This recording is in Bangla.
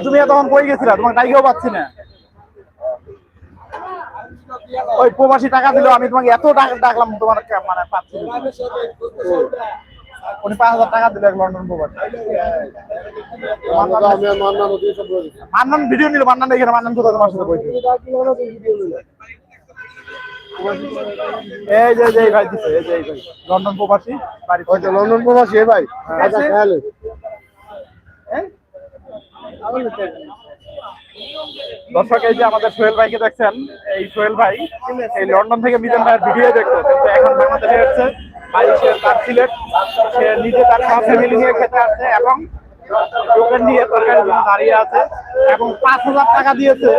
তুমি তখন কই গেছিলা? তোমার টাইকেও পাচ্ছি না। ওই প্রবাসী টাকা দিল, আমি তোমাকে এত টাকা ডাকলাম, তোমার মানে পাচ্ছি না। উনি 5,000 টাকা দিল লন্ডন প্রবাসী। মান্নান ভিডিও নিল, মান্নান এখানে, মান্নান কোথায় তোমার সাথে বসে? এই যে এই ভাই দিছে, এই যে এই ভাই লন্ডন প্রবাসী বাড়ি। ওই তো লন্ডন প্রবাসী ভাই। আচ্ছা খেয়াল। দর্শক, এই যে আমাদের সোহেল ভাইকে দেখছেন, এই সোহেল ভাই এই লন্ডন থেকে মিজান ভাইয়ের ভিডিও দেখতো, কিন্তু এখন বাংলাদেশে হচ্ছে ভাই, সে তার সিলেট, সে নিজে তার সব ফ্যামিলি নিয়ে খেতে আসছে এবং দোকান নিয়ে তরকারির জন্য দাঁড়িয়ে আছে এবং 5,000 টাকা দিয়েছে।